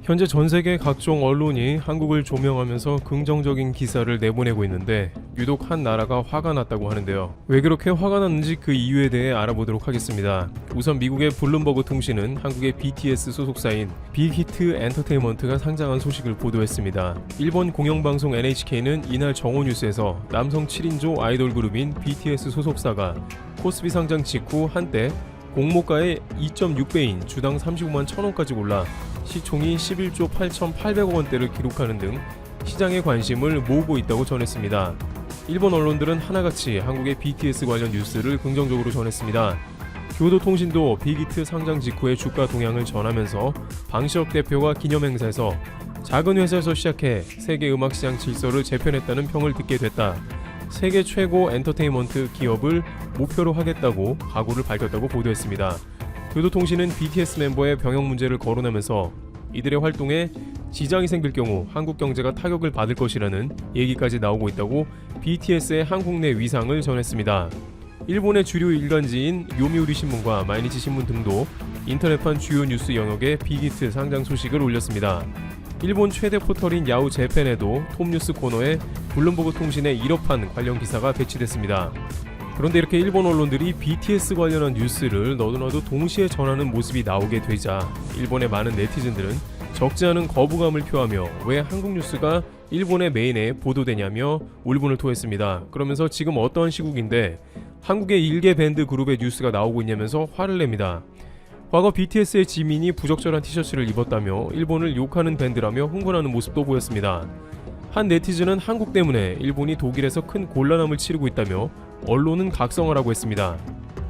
현재 전 세계 각종 언론이 한국을 조명하면서 긍정적인 기사를 내보내고 있는데 유독 한 나라가 화가 났다고 하는데요. 왜 그렇게 화가 났는지 그 이유에 대해 알아보도록 하겠습니다. 우선 미국의 블룸버그 통신은 한국의 BTS 소속사인 빅히트 엔터테인먼트가 상장한 소식을 보도했습니다. 일본 공영방송 NHK는 이날 정오뉴스에서 남성 7인조 아이돌 그룹인 BTS 소속사가 코스피 상장 직후 한때 공모가의 2.6배인 주당 35만 1,000원까지 올라 시총이 11조 8,800억 원대를 기록하는 등 시장의 관심을 모으고 있다고 전했습니다. 일본 언론들은 하나같이 한국의 BTS 관련 뉴스를 긍정적으로 전했습니다. 교도통신도 빅히트 상장 직후의 주가 동향을 전하면서 방시혁 대표가 기념행사에서 작은 회사에서 시작해 세계 음악시장 질서를 재편했다는 평을 듣게 됐다. 세계 최고 엔터테인먼트 기업을 목표로 하겠다고 각오를 밝혔다고 보도했습니다. 교도통신은 BTS 멤버의 병역 문제를 거론하면서 이들의 활동에 지장이 생길 경우 한국 경제가 타격을 받을 것이라는 얘기까지 나오고 있다고 BTS의 한국 내 위상을 전했습니다. 일본의 주류 일간지인 요미우리 신문과 마이니치 신문 등도 인터넷판 주요 뉴스 영역에 빅히트 상장 소식을 올렸습니다. 일본 최대 포털인 야후 재팬에도 톱뉴스 코너에 블룸버그 통신의 1호판 관련 기사가 배치됐습니다. 그런데 이렇게 일본 언론들이 BTS 관련한 뉴스를 너도나도 동시에 전하는 모습이 나오게 되자 일본의 많은 네티즌들은 적지 않은 거부감을 표하며 왜 한국 뉴스가 일본의 메인에 보도되냐며 울분을 토했습니다. 그러면서 지금 어떠한 시국인데 한국의 일개 밴드 그룹의 뉴스가 나오고 있냐면서 화를 냅니다. 과거 BTS의 지민이 부적절한 티셔츠를 입었다며 일본을 욕하는 밴드라며 흥분하는 모습도 보였습니다. 한 네티즌은 한국 때문에 일본이 독일에서 큰 곤란함을 치르고 있다며 언론은 각성하라고 했습니다.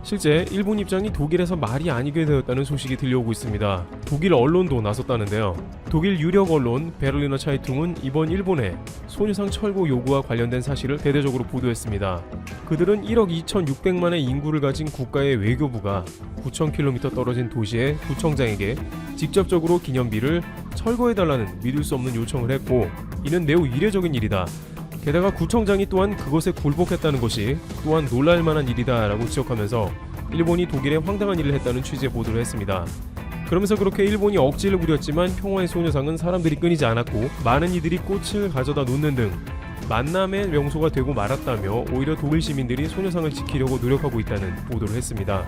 실제 일본 입장이 독일에서 말이 아니게 되었다는 소식이 들려오고 있습니다. 독일 언론도 나섰다는데요. 독일 유력 언론 베를리너 차이퉁은 이번 일본의 소녀상 철거 요구와 관련된 사실을 대대적으로 보도했습니다. 그들은 1억 2,600만의 인구를 가진 국가의 외교부가 9,000km 떨어진 도시의 구청장에게 직접적으로 기념비를 철거해달라는 믿을 수 없는 요청을 했고 이는 매우 이례적인 일이다. 게다가 구청장이 또한 그것에 굴복했다는 것이 또한 놀랄 만한 일이다 라고 지적하면서 일본이 독일에 황당한 일을 했다는 취지의 보도를 했습니다. 그러면서 그렇게 일본이 억지를 부렸지만 평화의 소녀상은 사람들이 끊이지 않았고 많은 이들이 꽃을 가져다 놓는 등 만남의 명소가 되고 말았다며 오히려 독일 시민들이 소녀상을 지키려고 노력하고 있다는 보도를 했습니다.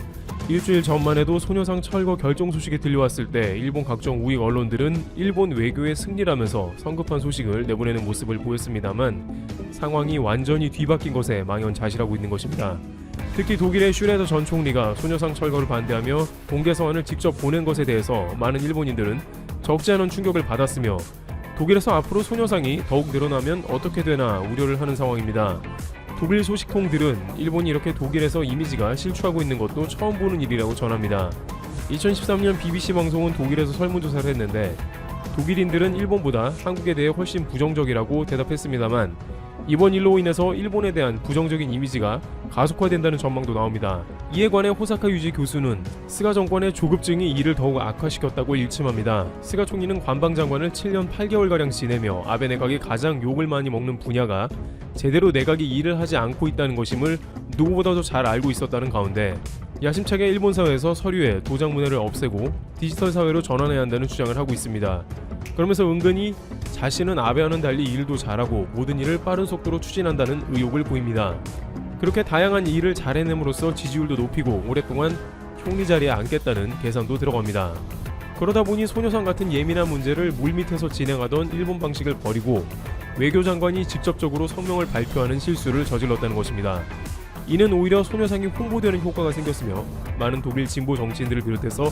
일주일 전만 해도 소녀상 철거 결정 소식이 들려왔을 때 일본 각종 우익 언론들은 일본 외교의 승리라면서 성급한 소식을 내보내는 모습을 보였습니다만 상황이 완전히 뒤바뀐 것에 망연자실하고 있는 것입니다. 특히 독일의 슈레더 전 총리가 소녀상 철거를 반대하며 공개 서한을 직접 보낸 것에 대해서 많은 일본인들은 적지 않은 충격을 받았으며 독일에서 앞으로 소녀상이 더욱 늘어나면 어떻게 되나 우려를 하는 상황입니다. 독일 소식통들은 일본이 이렇게 독일에서 이미지가 실추하고 있는 것도 처음 보는 일이라고 전합니다. 2013년 BBC 방송은 독일에서 설문조사를 했는데 독일인들은 일본보다 한국에 대해 훨씬 부정적이라고 대답했습니다만 이번 일로 인해서 일본에 대한 부정적인 이미지가 가속화된다는 전망도 나옵니다. 이에 관해 호사카 유지 교수는 스가 정권의 조급증이 이를 더욱 악화시켰다고 일침합니다. 스가 총리는 관방장관을 7년 8개월가량 지내며 아베 내각이 가장 욕을 많이 먹는 분야가 제대로 내각이 일을 하지 않고 있다는 것임을 누구보다도 잘 알고 있었다는 가운데 야심차게 일본 사회에서 서류에 도장 문화를 없애고 디지털 사회로 전환해야 한다는 주장을 하고 있습니다. 그러면서 은근히 자신은 아베와는 달리 일도 잘하고 모든 일을 빠른 속도로 추진한다는 의욕을 보입니다. 그렇게 다양한 일을 잘 해냄으로써 지지율도 높이고 오랫동안 총리 자리에 앉겠다는 계산도 들어갑니다. 그러다 보니 소녀상 같은 예민한 문제를 물밑에서 진행하던 일본 방식을 버리고 외교장관이 직접적으로 성명을 발표하는 실수를 저질렀다는 것입니다. 이는 오히려 소녀상이 홍보되는 효과가 생겼으며 많은 독일 진보 정치인들을 비롯해서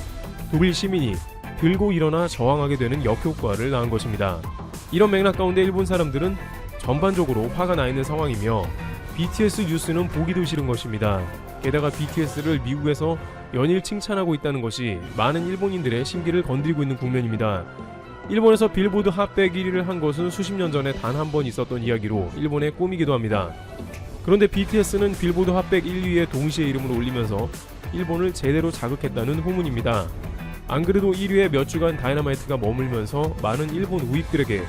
독일 시민이 들고 일어나 저항하게 되는 역효과를 낳은 것입니다. 이런 맥락 가운데 일본 사람들은 전반적으로 화가 나 있는 상황이며 BTS 뉴스는 보기도 싫은 것입니다. 게다가 BTS를 미국에서 연일 칭찬하고 있다는 것이 많은 일본인들의 심기를 건드리고 있는 국면입니다. 일본에서 빌보드 핫100 1위를 한 것은 수십 년 전에 단 한 번 있었던 이야기로 일본의 꿈이기도 합니다. 그런데 BTS는 빌보드 핫100 1위에 동시에 이름을 올리면서 일본을 제대로 자극했다는 후문입니다. 안 그래도 1위에 몇 주간 다이너마이트가 머물면서 많은 일본 우익들에게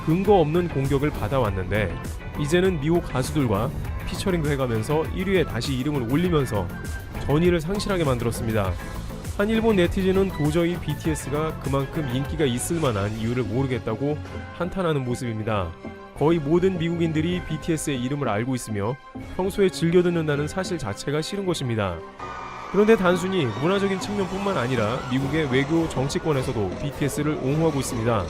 근거 없는 공격을 받아왔는데 이제는 미국 가수들과 피처링도 해가면서 1위에 다시 이름을 올리면서 전의를 상실하게 만들었습니다. 한 일본 네티즌은 도저히 BTS가 그만큼 인기가 있을 만한 이유를 모르겠다고 한탄하는 모습입니다. 거의 모든 미국인들이 BTS의 이름을 알고 있으며 평소에 즐겨 듣는다는 사실 자체가 싫은 것입니다. 그런데 단순히 문화적인 측면뿐만 아니라 미국의 외교 정치권에서도 BTS를 옹호하고 있습니다.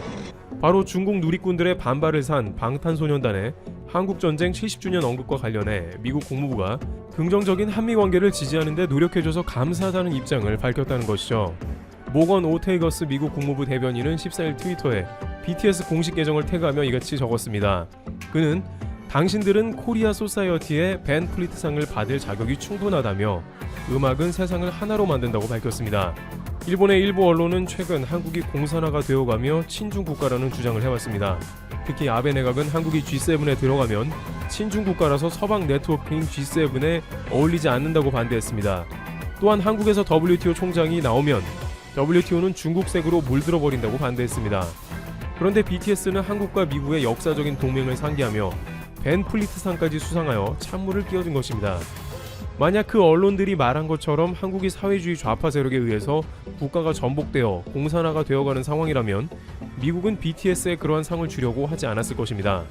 바로 중국 누리꾼들의 반발을 산 방탄소년단의 한국전쟁 70주년 언급과 관련해 미국 국무부가 긍정적인 한미 관계를 지지하는 데 노력해줘서 감사하다는 입장을 밝혔다는 것이죠. 모건 오테이거스 미국 국무부 대변인은 14일 트위터에 BTS 공식 계정을 태그하며 이같이 적었습니다. 그는 당신들은 코리아 소사이어티의 벤 플리트상을 받을 자격이 충분하다며 음악은 세상을 하나로 만든다고 밝혔습니다. 일본의 일부 언론은 최근 한국이 공산화가 되어가며 친중 국가라는 주장을 해왔습니다. 특히 아베 내각은 한국이 G7에 들어가면 친중 국가라서 서방 네트워크인 G7에 어울리지 않는다고 반대했습니다. 또한 한국에서 WTO 총장이 나오면 WTO는 중국색으로 물들어 버린다고 반대했습니다. 그런데 BTS는 한국과 미국의 역사적인 동맹을 상기하며 벤 플리트상까지 수상하여 찬물을 끼얹은 것입니다. 만약 그 언론들이 말한 것처럼 한국이 사회주의 좌파 세력에 의해서 국가가 전복되어 공산화가 되어가는 상황이라면 미국은 BTS에 그러한 상을 주려고 하지 않았을 것입니다.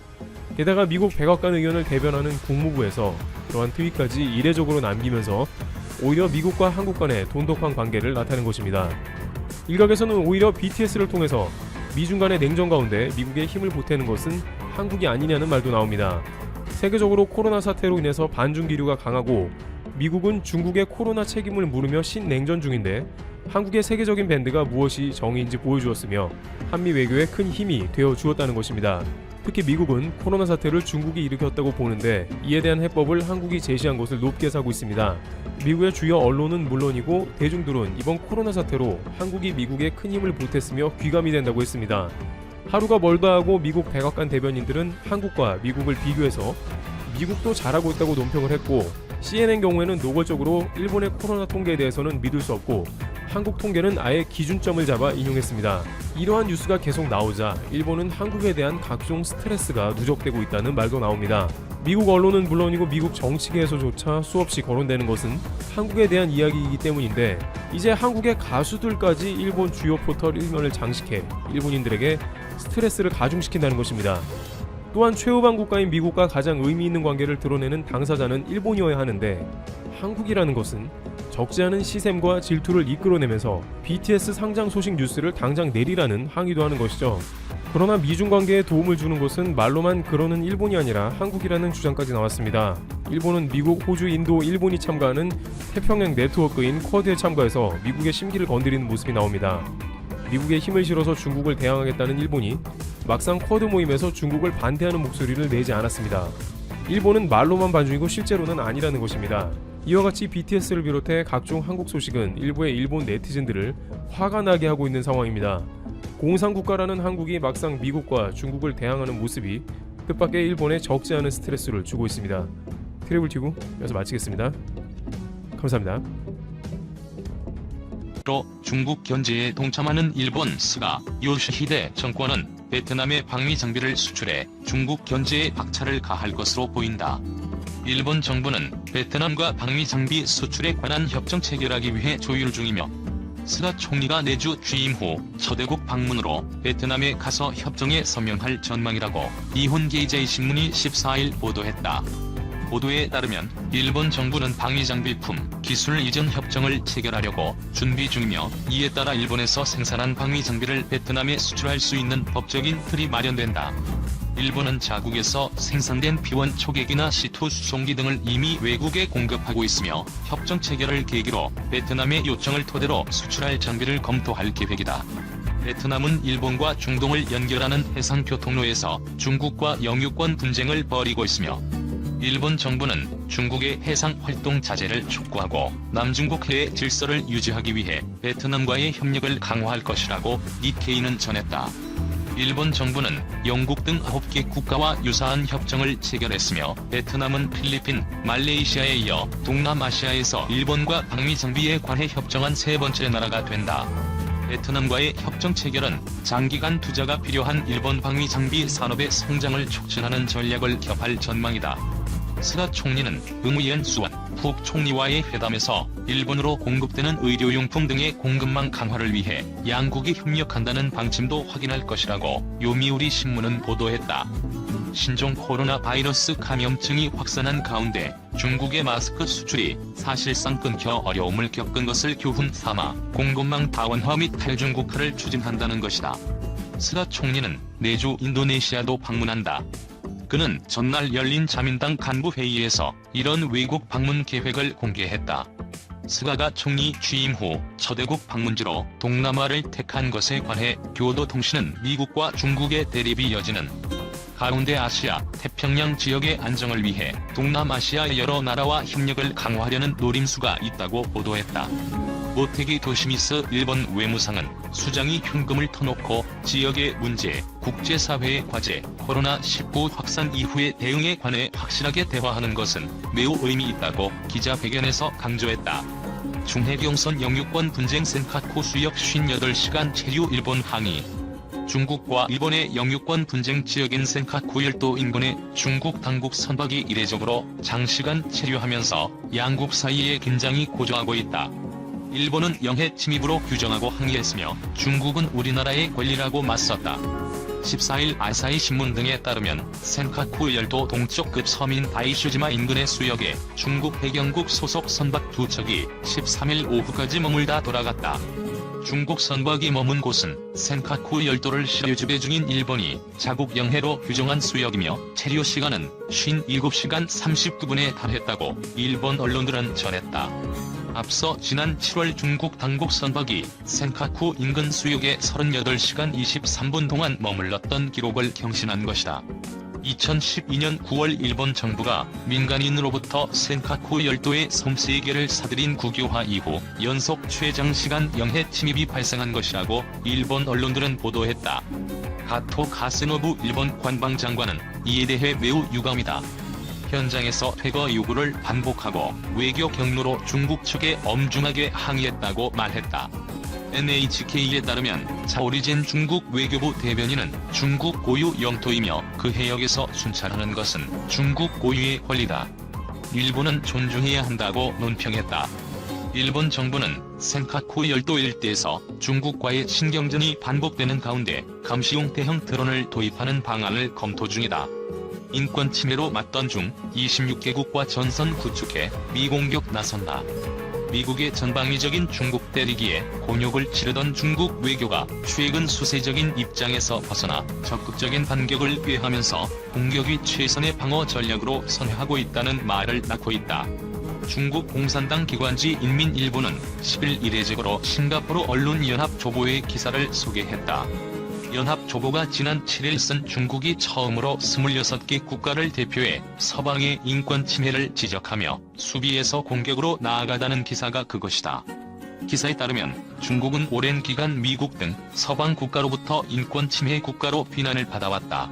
게다가 미국 백악관 의원을 대변하는 국무부에서 그러한 트윗까지 이례적으로 남기면서 오히려 미국과 한국 간의 돈독한 관계를 나타낸 것입니다. 일각에서는 오히려 BTS를 통해서 미중 간의 냉전 가운데 미국에 힘을 보태는 것은 한국이 아니냐는 말도 나옵니다. 세계적으로 코로나 사태로 인해서 반중 기류가 강하고 미국은 중국의 코로나 책임을 물으며 신냉전 중인데 한국의 세계적인 밴드가 무엇이 정의인지 보여주었으며 한미 외교에 큰 힘이 되어 주었다는 것입니다. 특히 미국은 코로나 사태를 중국이 일으켰다고 보는데 이에 대한 해법을 한국이 제시한 것을 높게 사고 있습니다. 미국의 주요 언론은 물론이고 대중들은 이번 코로나 사태로 한국이 미국에 큰 힘을 보탰으며 귀감이 된다고 했습니다. 하루가 멀다 하고 미국 백악관 대변인들은 한국과 미국을 비교해서 미국도 잘하고 있다고 논평을 했고 CNN 경우에는 노골적으로 일본의 코로나 통계에 대해서는 믿을 수 없고 한국 통계는 아예 기준점을 잡아 인용했습니다. 이러한 뉴스가 계속 나오자 일본은 한국에 대한 각종 스트레스가 누적되고 있다는 말도 나옵니다. 미국 언론은 물론이고 미국 정치계에서조차 수없이 거론되는 것은 한국에 대한 이야기이기 때문인데 이제 한국의 가수들까지 일본 주요 포털 일면을 장식해 일본인들에게 스트레스를 가중시킨다는 것입니다. 또한 최후방 국가인 미국과 가장 의미 있는 관계를 드러내는 당사자는 일본이어야 하는데 한국이라는 것은 적지 않은 시샘과 질투를 이끌어내면서 BTS 상장 소식 뉴스를 당장 내리라는 항의도 하는 것이죠. 그러나 미중 관계에 도움을 주는 것은 말로만 그러는 일본이 아니라 한국이라는 주장까지 나왔습니다. 일본은 미국, 호주, 인도, 일본이 참가하는 태평양 네트워크인 쿼드에 참가해서 미국의 심기를 건드리는 모습이 나옵니다. 미국에 힘을 실어서 중국을 대항하겠다는 일본이 막상 쿼드 모임에서 중국을 반대하는 목소리를 내지 않았습니다. 일본은 말로만 반중이고 실제로는 아니라는 것입니다. 이와 같이 BTS를 비롯해 각종 한국 소식은 일부의 일본 네티즌들을 화가 나게 하고 있는 상황입니다. 공산국가라는 한국이 막상 미국과 중국을 대항하는 모습이 뜻밖의 일본에 적지 않은 스트레스를 주고 있습니다. 트래블 튜브 여기서 마치겠습니다. 감사합니다. 또 중국 견제에 동참하는 일본 스가 요시히데 정권은 베트남에 방위 장비를 수출해 중국 견제에 박차를 가할 것으로 보인다. 일본 정부는 베트남과 방위 장비 수출에 관한 협정 체결하기 위해 조율 중이며 스가 총리가 내주 취임 후 서대국 방문으로 베트남에 가서 협정에 서명할 전망이라고 이혼게이제이 신문이 14일 보도했다. 보도에 따르면 일본 정부는 방위장비품 기술 이전 협정을 체결하려고 준비 중이며 이에 따라 일본에서 생산한 방위장비를 베트남에 수출할 수 있는 법적인 틀이 마련된다. 일본은 자국에서 생산된 P1 초계기나 C2 수송기 등을 이미 외국에 공급하고 있으며 협정 체결을 계기로 베트남의 요청을 토대로 수출할 장비를 검토할 계획이다. 베트남은 일본과 중동을 연결하는 해상교통로에서 중국과 영유권 분쟁을 벌이고 있으며 일본 정부는 중국의 해상 활동 자제를 촉구하고 남중국 해의 질서를 유지하기 위해 베트남과의 협력을 강화할 것이라고 니케이는 전했다. 일본 정부는 영국 등 9개 국가와 유사한 협정을 체결했으며 베트남은 필리핀, 말레이시아에 이어 동남아시아에서 일본과 방위 장비에 관해 협정한 세 번째 나라가 된다. 베트남과의 협정 체결은 장기간 투자가 필요한 일본 방위 장비 산업의 성장을 촉진하는 전략을 겹할 전망이다. 스가 총리는 의무연 수완 푹 총리와의 회담에서 일본으로 공급되는 의료용품 등의 공급망 강화를 위해 양국이 협력한다는 방침도 확인할 것이라고 요미우리 신문은 보도했다. 신종 코로나 바이러스 감염증이 확산한 가운데 중국의 마스크 수출이 사실상 끊겨 어려움을 겪은 것을 교훈 삼아 공급망 다원화 및 탈중국화를 추진한다는 것이다. 스가 총리는 내주 인도네시아도 방문한다. 그는 전날 열린 자민당 간부 회의에서 이런 외국 방문 계획을 공개했다. 스가가 총리 취임 후 첫외국 방문지로 동남아를 택한 것에 관해 교도통신은 미국과 중국의 대립이 여지는 가운데 아시아, 태평양 지역의 안정을 위해 동남아시아 여러 나라와 협력을 강화하려는 노림수가 있다고 보도했다. 모테기 도시미스 일본 외무상은 수장이 현금을 터놓고 지역의 문제, 국제사회의 과제, 코로나19 확산 이후의 대응에 관해 확실하게 대화하는 것은 매우 의미 있다고 기자회견에서 강조했다. 중해경선 영유권 분쟁 센카쿠 수역 58시간 체류 일본 항의. 중국과 일본의 영유권 분쟁 지역인 센카쿠 열도 인근에 중국 당국 선박이 이례적으로 장시간 체류하면서 양국 사이의 긴장이 고조하고 있다. 일본은 영해 침입으로 규정하고 항의했으며 중국은 우리나라의 권리라고 맞섰다. 14일 아사히 신문 등에 따르면 센카쿠 열도 동쪽급 서민 다이슈지마 인근의 수역에 중국 해경국 소속 선박 2척이 13일 오후까지 머물다 돌아갔다. 중국 선박이 머문 곳은 센카쿠 열도를 시류지배 중인 일본이 자국 영해로 규정한 수역이며 체류 시간은 57시간 39분에 달했다고 일본 언론들은 전했다. 앞서 지난 7월 중국 당국 선박이 센카쿠 인근 수역에 38시간 23분 동안 머물렀던 기록을 경신한 것이다. 2012년 9월 일본 정부가 민간인으로부터 센카쿠 열도의 섬 3개를 사들인 국유화 이후 연속 최장시간 영해 침입이 발생한 것이라고 일본 언론들은 보도했다. 가토 가스노부 일본 관방장관은 이에 대해 매우 유감이다. 현장에서 퇴거 요구를 반복하고 외교 경로로 중국 측에 엄중하게 항의했다고 말했다. NHK에 따르면 자오리젠 중국 외교부 대변인은 중국 고유 영토이며 그 해역에서 순찰하는 것은 중국 고유의 권리다. 일본은 존중해야 한다고 논평했다. 일본 정부는 센카쿠 열도 일대에서 중국과의 신경전이 반복되는 가운데 감시용 대형 드론을 도입하는 방안을 검토 중이다. 인권 침해로 맞던 중 26개국과 전선 구축해 미공격 나선다. 미국의 전방위적인 중국 때리기에 곤욕을 치르던 중국 외교가 최근 수세적인 입장에서 벗어나 적극적인 반격을 꾀하면서 공격이 최선의 방어 전략으로 선회하고 있다는 말을 낳고 있다. 중국 공산당 기관지 인민일보는 10일 이례적으로 싱가포르 언론연합조보의 기사를 소개했다. 연합조보가 지난 7일 쓴 중국이 처음으로 26개 국가를 대표해 서방의 인권 침해를 지적하며 수비에서 공격으로 나아가다는 기사가 그것이다. 기사에 따르면 중국은 오랜 기간 미국 등 서방 국가로부터 인권 침해 국가로 비난을 받아왔다.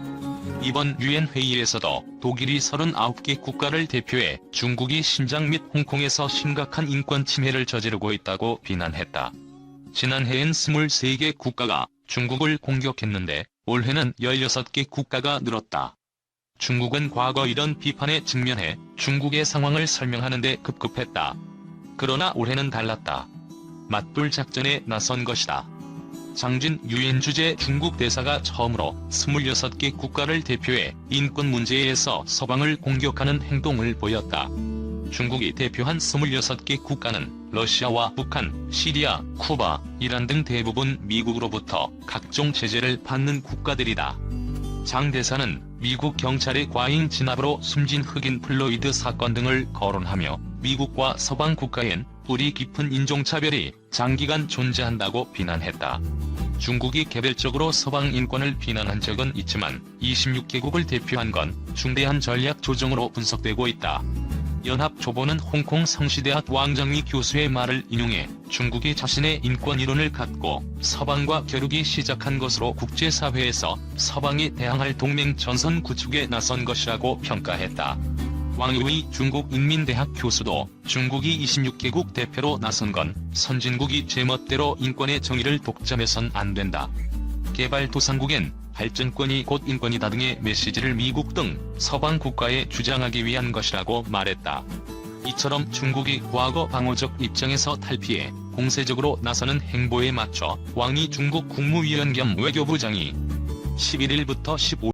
이번 유엔 회의에서도 독일이 39개 국가를 대표해 중국이 신장 및 홍콩에서 심각한 인권 침해를 저지르고 있다고 비난했다. 지난해엔 23개 국가가 중국을 공격했는데 올해는 16개 국가가 늘었다. 중국은 과거 이런 비판에 직면해 중국의 상황을 설명하는 데 급급했다. 그러나 올해는 달랐다. 맞불 작전에 나선 것이다. 장진 유엔 주재 중국 대사가 처음으로 26개 국가를 대표해 인권 문제에서 서방을 공격하는 행동을 보였다. 중국이 대표한 26개 국가는 러시아와 북한, 시리아, 쿠바, 이란 등 대부분 미국으로부터 각종 제재를 받는 국가들이다. 장 대사는 미국 경찰의 과잉 진압으로 숨진 흑인 플로이드 사건 등을 거론하며 미국과 서방 국가엔 뿌리 깊은 인종차별이 장기간 존재한다고 비난했다. 중국이 개별적으로 서방 인권을 비난한 적은 있지만 26개국을 대표한 건 중대한 전략 조정으로 분석되고 있다. 연합조보는 홍콩 성시대학 왕정미 교수의 말을 인용해 중국이 자신의 인권 이론을 갖고 서방과 겨루기 시작한 것으로 국제사회에서 서방이 대항할 동맹 전선 구축에 나선 것이라고 평가했다. 왕의 중국인민대학 교수도 중국이 26개국 대표로 나선 건 선진국이 제멋대로 인권의 정의를 독점해선 안 된다. 개발도상국엔 발전권이 곧 인권이다 등의 메시지를 미국 등 서방 국가에 주장하기 위한 것이라고 말했다. 이처럼 중국이 과거 방어적 입장에서 탈피해 공세적으로 나서는 행보에 맞춰 왕이 중국 국무위원 겸 외교부장이 11일부터 15일